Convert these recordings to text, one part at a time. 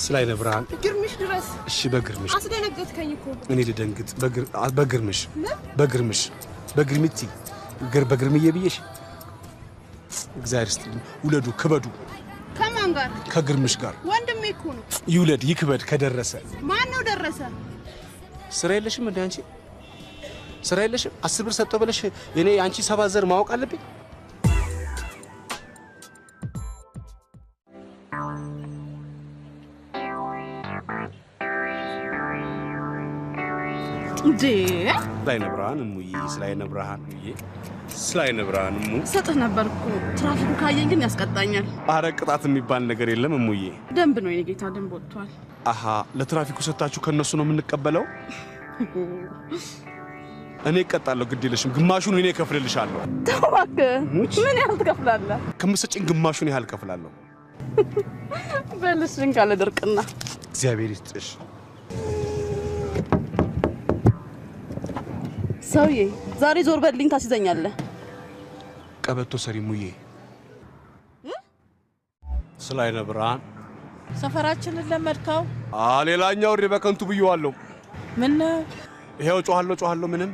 ስላይነ ብርሃን ግርምሽ ድረስ እሺ በግርምሽ አስደነገጥከኝ እኮ እኔ ልደንግጥ በግርምሽ በግርምቲ በግርምዬ ብዬሽ እግዚአብሔር ይስጥልኝ ውለዱ ክበዱ ከማን ጋር ከግርምሽ ጋር ወንድሜ እኮ ነው ይውለድ ይክበድ ከደረሰ ማን ነው ደረሰ ስራ የለሽም እንዴ አንቺ ስራ የለሽም 10 ብር ሰጠው ብለሽ እኔ አንቺ 7 ዘር ማወቅ አለብኝ እንዴ ስላይነ ብርሃን እሙ ሰጥህ ነበርኩ ትራፊኩ ካየኝ ግን ያስቀጣኛል አረ ቅጣት የሚባል ነገር የለም እሙዬ ደንብ ነው የኔ ጌታ ደንብ ወጥቷል አሃ ለትራፊኩ ሰጣችሁ ከነሱ ነው የምንቀበለው እኔ እቀጣለሁ ግድ የለሽም ግማሹን እኔ እከፍልልሻለሁ ተዋከ ምን ያህል ትከፍላለህ ከምሰጭኝ ግማሹን ያህል እከፍላለሁ በልስን ካለ ድርቅና እግዚአብሔር ይስጥሽ ሰውዬ ዛሬ ዞር በልኝ ታስይዘኛለህ ቀበቶ ሰሪ ሙዬ ስላይነ ብርሃን ሰፈራችንን ለመድካው ሌላኛው በከንቱ ብየዋለሁ ምን ይሄው ጮሃለሁ ምንም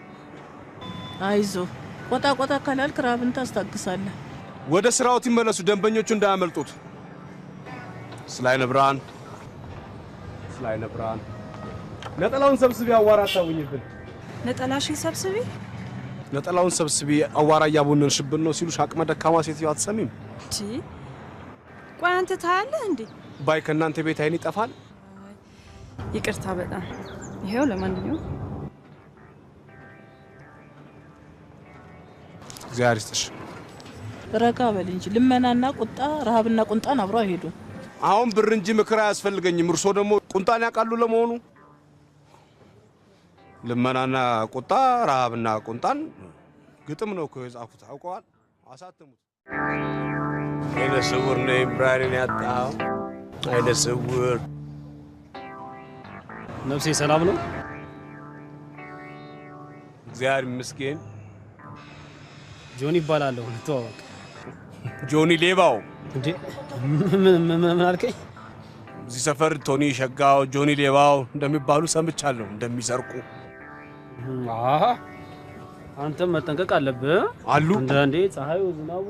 አይዞ ቆጣ ካላልክ ራብን ታስታግሳለህ ወደ ስራውት ይመለሱ ደንበኞቹ እንዳያመልጡት ስላይነ ብርሃን ነጠላውን ሰብስቢ አዋራ ታውኝብን ነጠላሽን ሰብስቢ ነጠላውን ሰብስቢ አዋራ ያቦነንሽብን ነው ሲሉሽ አቅመ ደካማ ሴትዮ አትሰሚም እቺ ቆይ አንተ ታያለህ እንዴ ባይ ከናንተ ቤት አይን ይጠፋል ይቅርታ በጣም ይሄው ለማንኛው እግዚአብሔር ይስጥሽ ረጋ በል እንጂ ልመናና ቁጣ ረሃብና ቁንጣን አብረው አይሄዱ አሁን ብር እንጂ ምክር አያስፈልገኝም እርሶ ደግሞ ቁንጣን ያቃሉ ለመሆኑ ልመናና ቁጣ ረሃብና ቁንጣን ግጥም ነው እኮ የጻፉት አውቀዋል አሳተሙት አይነ ስውር ነው ብራሪን ያጣው አይነ ስውር ነፍሴ ሰላም ነው እግዚአብሔር ይመስገን ጆኒ ይባላልው ተዋወቅ ጆኒ ሌባው እንዴ ምን አልከኝ እዚህ ሰፈር ቶኒ ሸጋው ጆኒ ሌባው እንደሚባሉ ሰምቻለሁ እንደሚሰርቁ አንተም መጠንቀቅ አለብህ አሉ እንዴ ፀሐዩ ዝናቡ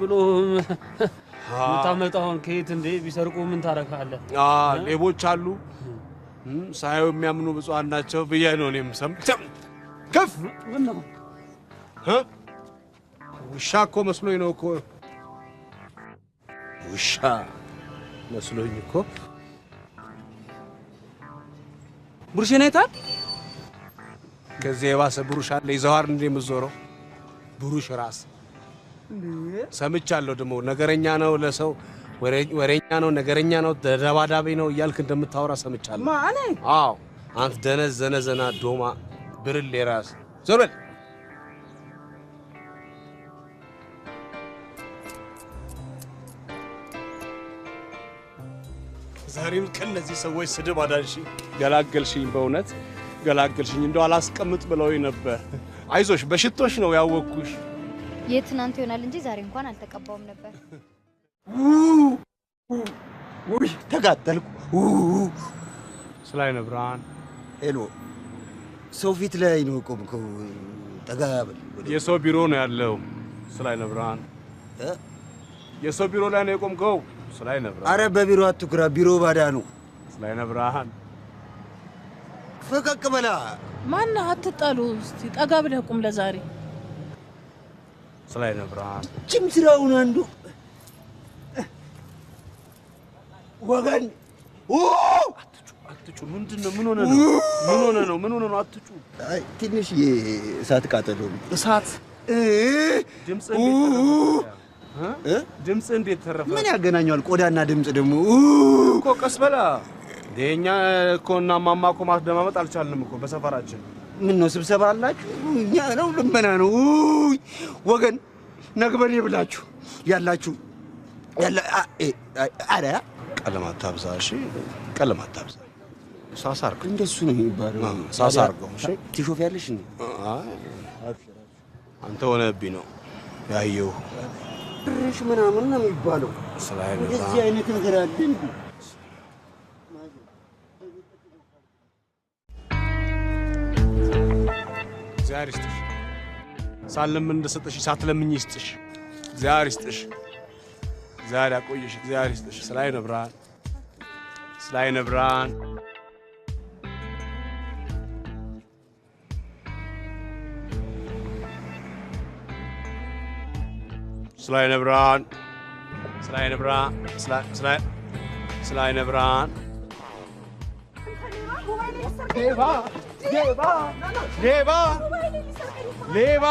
ብሎ ታመጣውን ከየት እንዴ ቢሰርቁ ምን ታረካለህ ሌቦች አሉ ሳይው የሚያምኑ ብፁዓን ናቸው ብዬ ነው እኔም ሰምተም ከፍ ምነው ውሻ እኮ መስሎኝ ነው እኮ ውሻ መስሎኝ እኮ ብሩሽን አይታል ከዚህ የባሰ ብሩሽ አለ ይዘዋር እንደ ምዞረው ብሩሽ ራስ ሰምቻለሁ ደሞ ነገረኛ ነው ለሰው ወሬኛ ነው ነገረኛ ነው ደባዳቤ ነው እያልክ እንደምታወራ ሰምቻለሁ ማኔ አዎ አንተ ደነዘና ዶማ ብርሌ ራስ ዞርበል ዛሬም ከነዚህ ሰዎች ስድብ አዳንሺ ገላገልሽኝ በእውነት ገላገልሽኝ እንደው አላስቀምጥ ብለውኝ ነበር አይዞሽ በሽቶሽ ነው ያወኩሽ የትናንት ይሆናል እንጂ ዛሬ እንኳን አልተቀባውም ነበር ውይ ተጋጠልኩ ስላይነ ብርሃን ሄሎ ሰው ፊት ላይ ነው ቆምከው ተጋበል የሰው ቢሮ ነው ያለው ስላይነ ብርሃን የሰው ቢሮ ላይ ነው የቆምከው ስላይነ ብርሃን አረ በቢሮ አትኩራ ቢሮ ባዳ ነው ስላይነ ብርሃን ፈቀቅ በላ ማን አትጣሉ እስቲ ጠጋ ብለህ ቁም ለዛሬ ስላይነ ብርሃን ጭምስራውን አንዱ ወገን አትጩ ምንድነው ምን ሆነ ነው አትጩ አይ ትንሽ የእሳት ቃጠሎ እሳት ድምጽ እንዴት ተረፈ ምን ያገናኛል ቆዳና ድምጽ ደግሞ እኮ ቀስበላ ደኛ እኮና ማማኮ ማስደማመጥ አልቻልንም እኮ በሰፈራችን ምን ነው ስብሰባ አላችሁ እኛ ነው ልመና ነው ወገን ነግበኔ ብላችሁ ያላችሁ ያለ አረ ቀለማት ታብዛሽ ቀለማት ታብዛ ሳሳርክ እንደሱ ነው የሚባለው ሳሳርገው እሺ ትሾፍ ያለሽ እንዴ አንተ ሆነብኝ ነው ያየው ርሽ ምናምን ነው የሚባለው ስላይነ እንደዚህ አይነት ነገር አለ እንዴ እግዚአብሔር ይስጥሽ። ሳለም እንደሰጠሽ ሳትለምኝ ይስጥሽ። እግዚአብሔር ይስጥሽ። እግዚአብሔር ያቆየሽ። እግዚአብሔር ይስጥሽ። ስላይነ ብርሃን ስላይነ ብርሃን ስላይነ ብርሃን ስላይነ ብርሃን ስላይነ ብርሃን ሌባ ሌባ ሌባ ሌባ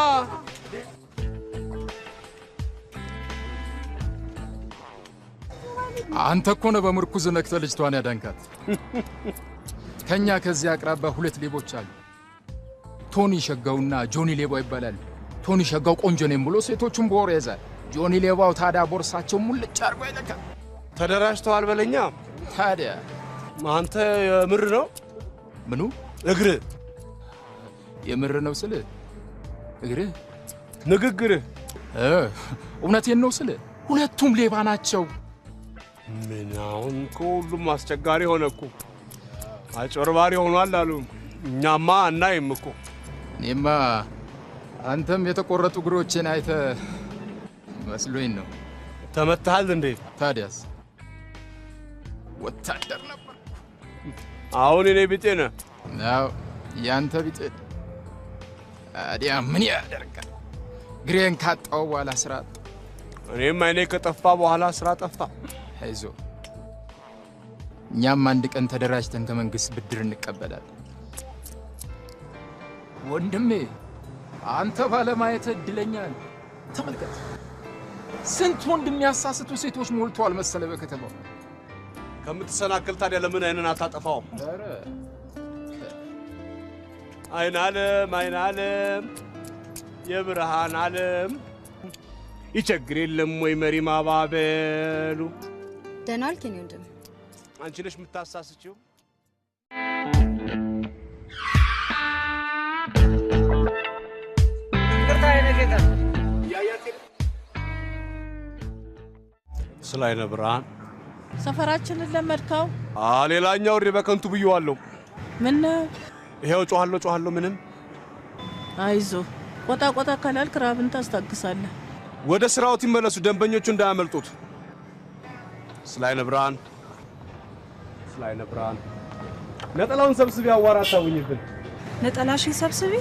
አንተ እኮ ነው በምርኩዝ ነክተህ ልጅቷን ያዳንካት። ከኛ ከዚህ አቅራቢያ ሁለት ሌቦች አሉ። ቶኒ ሸጋውና ጆኒ ሌባው ይባላል። ቶኒ ሸጋው ቆንጆ ነኝ ብሎ ሴቶቹን በወር ያዛል። ጆኒ ሌባው ታዲያ ቦርሳቸው ሙልጭ አድርጎ ይለካል። ተደራጅተዋል በለኛ። ታዲያ አንተ የምር ነው? ምኑ እግር የምር ነው ስል እግር ንግግር እውነቴን ነው ስል ሁለቱም ሌባ ናቸው። ምን አሁን ሁሉም አስቸጋሪ ሆነ እኮ አጭበርባሪ ሆኗል አሉ። እኛማ አናይም እኮ። እኔማ አንተም የተቆረጡ እግሮችን አይተህ መስሎኝ ነው። ተመታሃል እንዴ? ታዲያስ ወታደር ነበር። አሁን እኔ ቢጤ ነህ? አዎ ያንተ ቢጤ። ታዲያ ምን ያደርጋል? እግሬን ካጣሁ በኋላ ስራ አጣሁ። እኔም አይኔ ከጠፋ በኋላ ስራ ጠፋ። አይዞ እኛም አንድ ቀን ተደራጅተን ከመንግስት ብድር እንቀበላለን። ወንድሜ አንተ ባለማየት እድለኛ ነህ። ተመልከት፣ ስንት ወንድ የሚያሳስቱ ሴቶች ሞልተዋል መሰለ በከተማው። ከምትሰናከል ታዲያ ለምን አይነን አታጠፋውም? ኧረ አይን ዓለም የብርሃን ዓለም ይቸግር የለም ወይ መሪ ማባበሉ። ደህና ዋልክ የኔ ወንድም። አንቺ ነሽ የምታሳስችው? ስላይነ ብርሃን ሰፈራችንን ለመድካው። ሌላኛው እሪ በከንቱ ብየዋለሁ። ምን ይሄው ጮሃለሁ ምንም። አይዞ ቆጣ ቆጣ ካላልክ ራብን ታስታግሳለህ። ወደ ስራው ይመለሱ፣ ደንበኞቹ እንዳያመልጡት። ስላይነ ብርሃን ነጠላውን ሰብስቢ አዋራ ታውኝብን። ነጠላሽን ሰብስቢ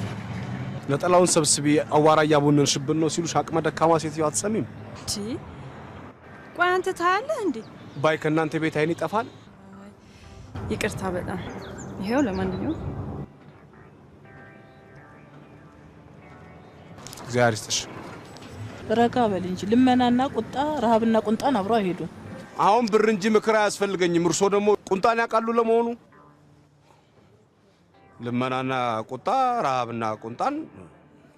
ነጠላውን ሰብስቢ አዋራ ያቦነንሽብን ነው ሲሉሽ አቅመ ደካማ ሴትዮ አትሰሚም? ቆይ አንተ ታያለህ እንዴ? ባይ ከእናንተ ቤት አይን ይጠፋል። ይቅርታ በጣም ይሄው። ለማንኛውም እግዚአብሔር ይስጥሽ። ረጋ በል እንጂ ልመናና ቁጣ ረሃብና ቁንጣን አብረው አይሄዱም። አሁን ብር እንጂ ምክር አያስፈልገኝም። እርሶ ደግሞ ቁንጣን ያውቃሉ ለመሆኑ? ልመናና ቁጣ ረሃብና ቁንጣን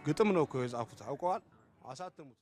ግጥም ነው እኮ የጻፉት። አውቀዋል። አሳተሙት።